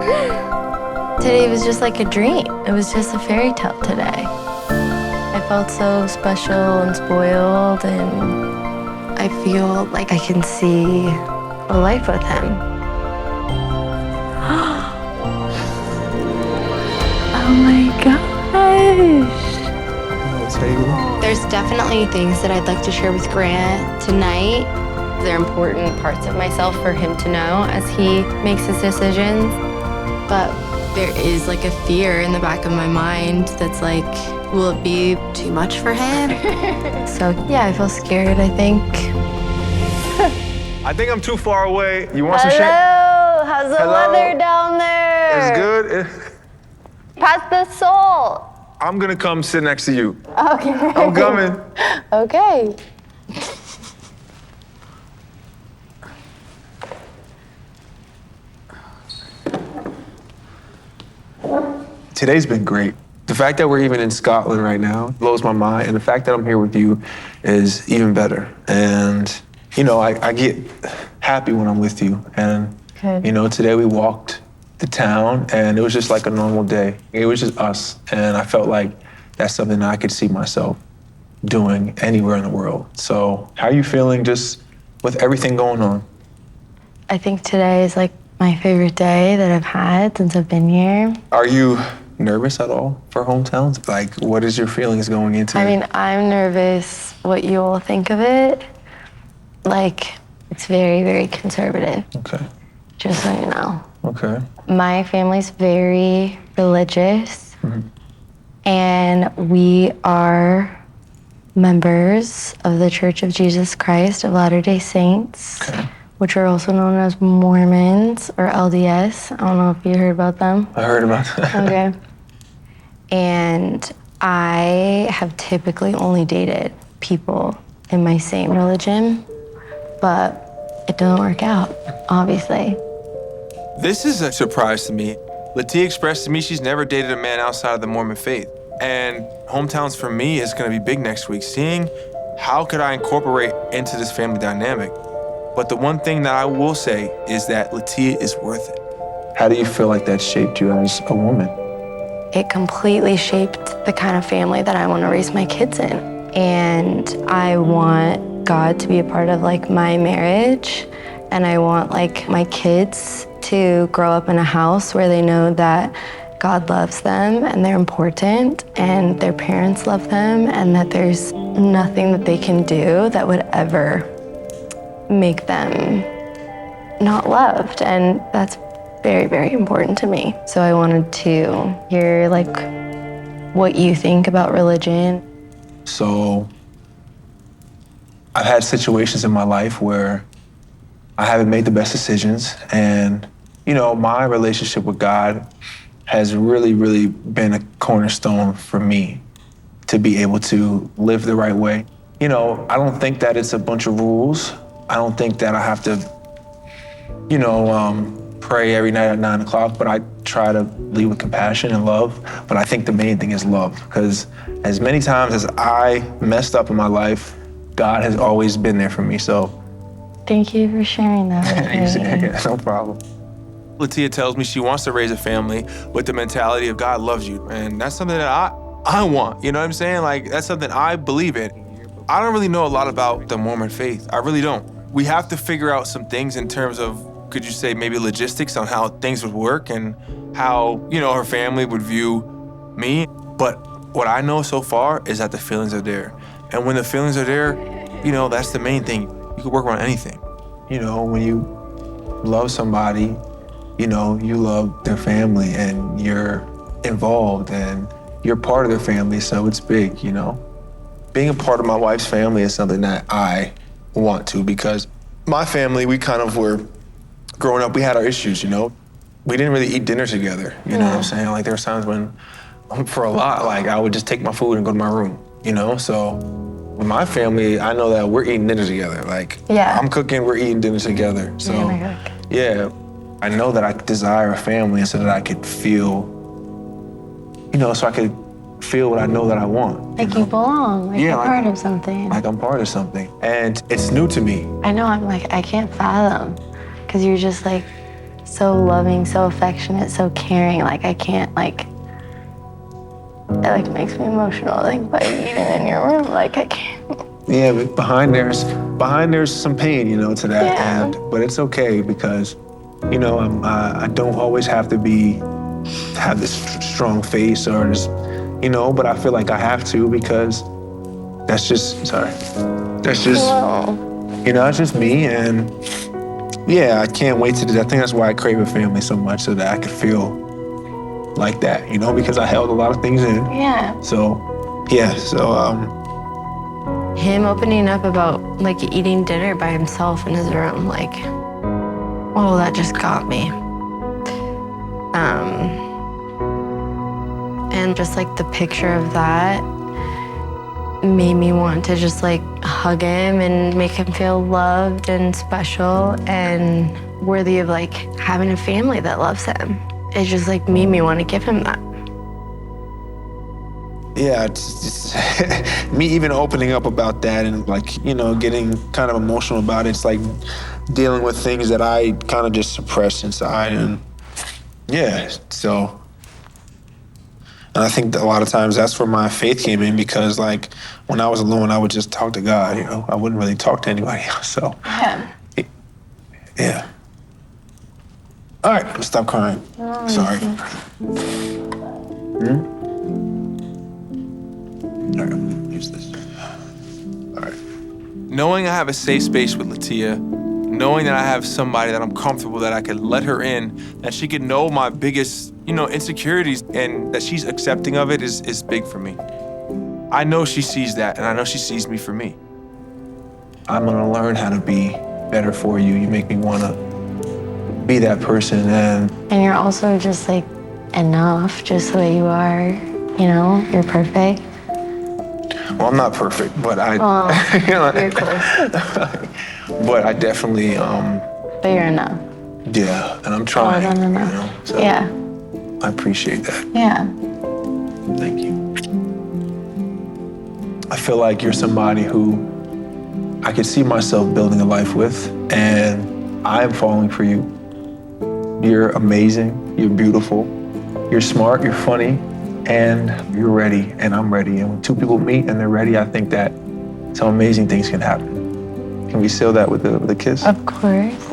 Today was just like a dream. It was just a fairy tale today. I felt so special and spoiled, and I feel like I can see a life with him. Oh my gosh. There's definitely things that I'd like to share with Grant tonight. They're important parts of myself for him to know as he makes his decisions. But there is like a fear in the back of my mind that's like, will it be too much for him? So yeah, I feel scared, I think. I think I'm too far away. You want some shake? Hello, how's the weather down there? It's good. Pass the salt. I'm gonna come sit next to you. Okay. I'm coming. Okay. Today's been great. The fact that we're even in Scotland right now blows my mind, and the fact that I'm here with you is even better. And, you know, I get happy when I'm with you. And, Good. you know, today we walked the town, and it was just like a normal day. It was just us, and I felt like that's something that I could see myself doing anywhere in the world. So how are you feeling just with everything going on? I think today is like my favorite day that I've had since I've been here. Are you nervous at all for hometowns? Like, what is your feelings going into it? I mean, I'm nervous what you will think of it. Like, it's very, very conservative, Okay, just so you know. okay. My family's very religious, and we are members of the Church of Jesus Christ of Latter-day Saints, Okay. which are also known as Mormons or LDS. I don't know if you heard about them. I heard about that. Okay. And I have typically only dated people in my same religion, but it doesn't work out, obviously. This is a surprise to me. Litia expressed to me she's never dated a man outside of the Mormon faith. And hometowns for me is gonna be big next week, seeing how could I incorporate into this family dynamic. But the one thing that I will say is that Litia is worth it. How do you feel like that shaped you as a woman? It completely shaped the kind of family that I want to raise my kids in. And I want God to be a part of like my marriage. And I want like my kids to grow up in a house where they know that God loves them and they're important and their parents love them and that there's nothing that they can do that would ever make them not loved. And that's very, very important to me. So I wanted to hear like what you think about religion. So I've had situations in my life where I haven't made the best decisions, and you know, my relationship with God has really, really been a cornerstone for me to be able to live the right way. You know, I don't think that it's a bunch of rules. I don't think that I have to, you know, pray every night at 9 o'clock, but I try to lead with compassion and love. But I think the main thing is love, because as many times as I messed up in my life, God has always been there for me, so. Thank you for sharing that with me. Yeah, no problem. Litia tells me she wants to raise a family with the mentality of God loves you. And that's something that I want, you know what I'm saying? Like, that's something I believe in. I don't really know a lot about the Mormon faith. I really don't. We have to figure out some things in terms of, could you say, maybe logistics on how things would work and how, you know, her family would view me. But what I know so far is that the feelings are there. And when the feelings are there, you know, that's the main thing. You can work around anything. You know, when you love somebody, you know, you love their family and you're involved and you're part of their family, so it's big, you know. Being a part of my wife's family is something that I want to, because my family, we kind of were, growing up, we had our issues, you know. We didn't really eat dinner together, you know what I'm saying? Like, there were times when, for a lot, like, I would just take my food and go to my room, you know? So, with my family, I know that we're eating dinner together. Like, Yeah. I'm cooking, we're eating dinner together. So, You're gonna cook. yeah, I know that I desire a family so that I could feel, you know, so I could feel what I know that I want. Like you belong, like Yeah, you're like- part of something. Like I'm part of something. And it's new to me. I know, I'm like, I can't fathom, because you're just like so loving, so affectionate, so caring. Like I can't like, it like makes me emotional, like by eating in your room, like I can't. Yeah, but behind there's some pain, you know, to that. Yeah. But it's okay because, you know, I don't always have to have this strong face or this, you know, but I feel like I have to because that's just, Whoa. you know, it's just me. And yeah, I can't wait I think that's why I crave a family so much, so that I could feel like that, you know, because I held a lot of things in. Yeah. So, yeah, Him opening up about like eating dinner by himself in his room, like, oh, that just got me. And just like the picture of that made me want to just like hug him and make him feel loved and special and worthy of like having a family that loves him. It just like made me want to give him that. yeah, it's me even opening up about that and like, you know, getting kind of emotional about it. It's like dealing with things that I kind of just suppressed inside. And yeah, so, and I think that a lot of times that's where my faith came in, because like when I was alone, I would just talk to God, you know, I wouldn't really talk to anybody else. So Yeah. yeah. All right, stop crying. Oh, Sorry. All right, use this. All right. Knowing I have a safe space with Litia, knowing that I have somebody that I'm comfortable, that I could let her in, that she could know my biggest, you know, insecurities, and that she's accepting of it is big for me. I know she sees that, and I know she sees me for me. I'm gonna learn how to be better for you. You make me wanna be that person. And you're also just like enough, just the way you are, you know, you're perfect. well, I'm not perfect, but I, Well, you know, you're close. but I definitely, But you're enough. yeah, and I'm trying. Oh, no. You know, so Yeah. I appreciate that. Yeah. Thank you. I feel like you're somebody who I could see myself building a life with, and I am falling for you. You're amazing, you're beautiful, you're smart, you're funny, and you're ready, and I'm ready. And when two people meet and they're ready, I think that some amazing things can happen. Can we seal that with a kiss? Of course.